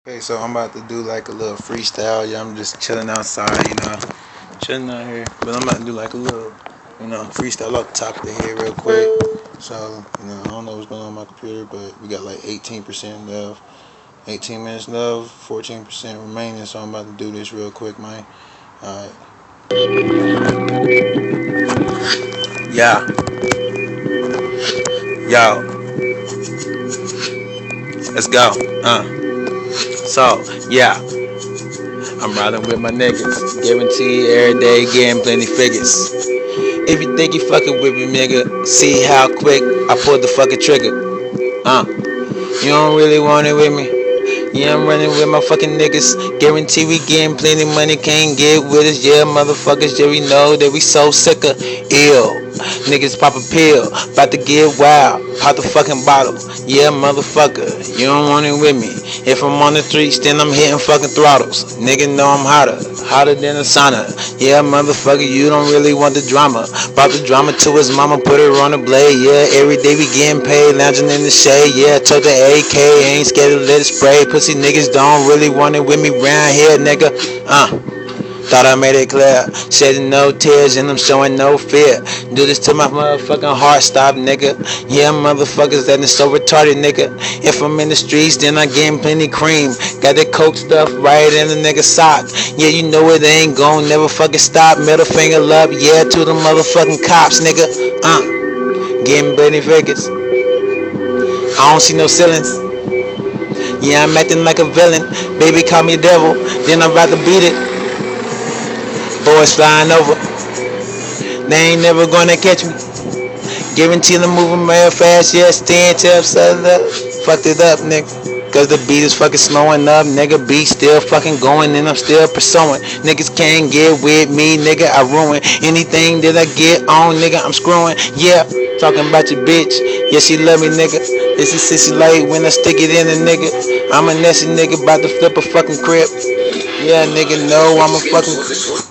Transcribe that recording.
Okay, so I'm about to do like a little freestyle. Yeah, I'm just chilling outside, chilling out here. But I'm about to do like a little, freestyle off the top of the head real quick. So, I don't know what's going on my computer, but we got like 18% left, 18 minutes left, 14% remaining. So I'm about to do this real quick, man. Alright. Yeah, yo, let's go. Yeah, I'm riding with my niggas. Guaranteed every day getting plenty figures. If you think you fucking with me, nigga, see how quick I pulled the fucking trigger. You don't really want it with me. Yeah, I'm running with my fucking niggas. Guarantee we getting plenty money, can't get with us. Yeah, motherfuckers, yeah, we know that we so sick of ill. Niggas pop a pill, about to get wild. Pop the fucking bottle. Yeah, motherfucker, you don't want it with me. If I'm on the streets, then I'm hitting fucking throttles. Nigga know I'm hotter than a sauna. Yeah, motherfucker, you don't really want the drama. Brought the drama to his mama, put her on the blade. Yeah, every day we getting paid, lounging in the shade. Yeah, told the AK, ain't scared to let it spray. Pussy niggas don't really want it with me round here, nigga. Thought I made it clear. Shedding no tears and I'm showing no fear. Do this to my motherfucking heart stop, nigga. Yeah, motherfuckers, that is so retarded, nigga. If I'm in the streets, then I getting plenty cream. Got that coke stuff right in the nigga sock. Yeah, you know it ain't gon' never fucking stop. Middle finger up, yeah, to the motherfucking cops, nigga. Getting plenty figures. I don't see no ceilings. Yeah, I'm acting like a villain. Baby, call me devil. Then I'm about to beat it. Boys flying over. They ain't never gonna catch me. Guarantee them moving real fast, yeah, stand till up. Fucked it up, nigga. Cause the beat is fucking slowing up, nigga. Beat still fucking going and I'm still pursuing. Niggas can't get with me, nigga. I ruin anything that I get on, nigga. I'm screwing, yeah. Talking about your bitch, yeah, she love me, nigga. This is sissy light when I stick it in a nigga. I'm a nasty nigga, about to flip a fucking crib. Yeah, nigga, no, I'm a fucking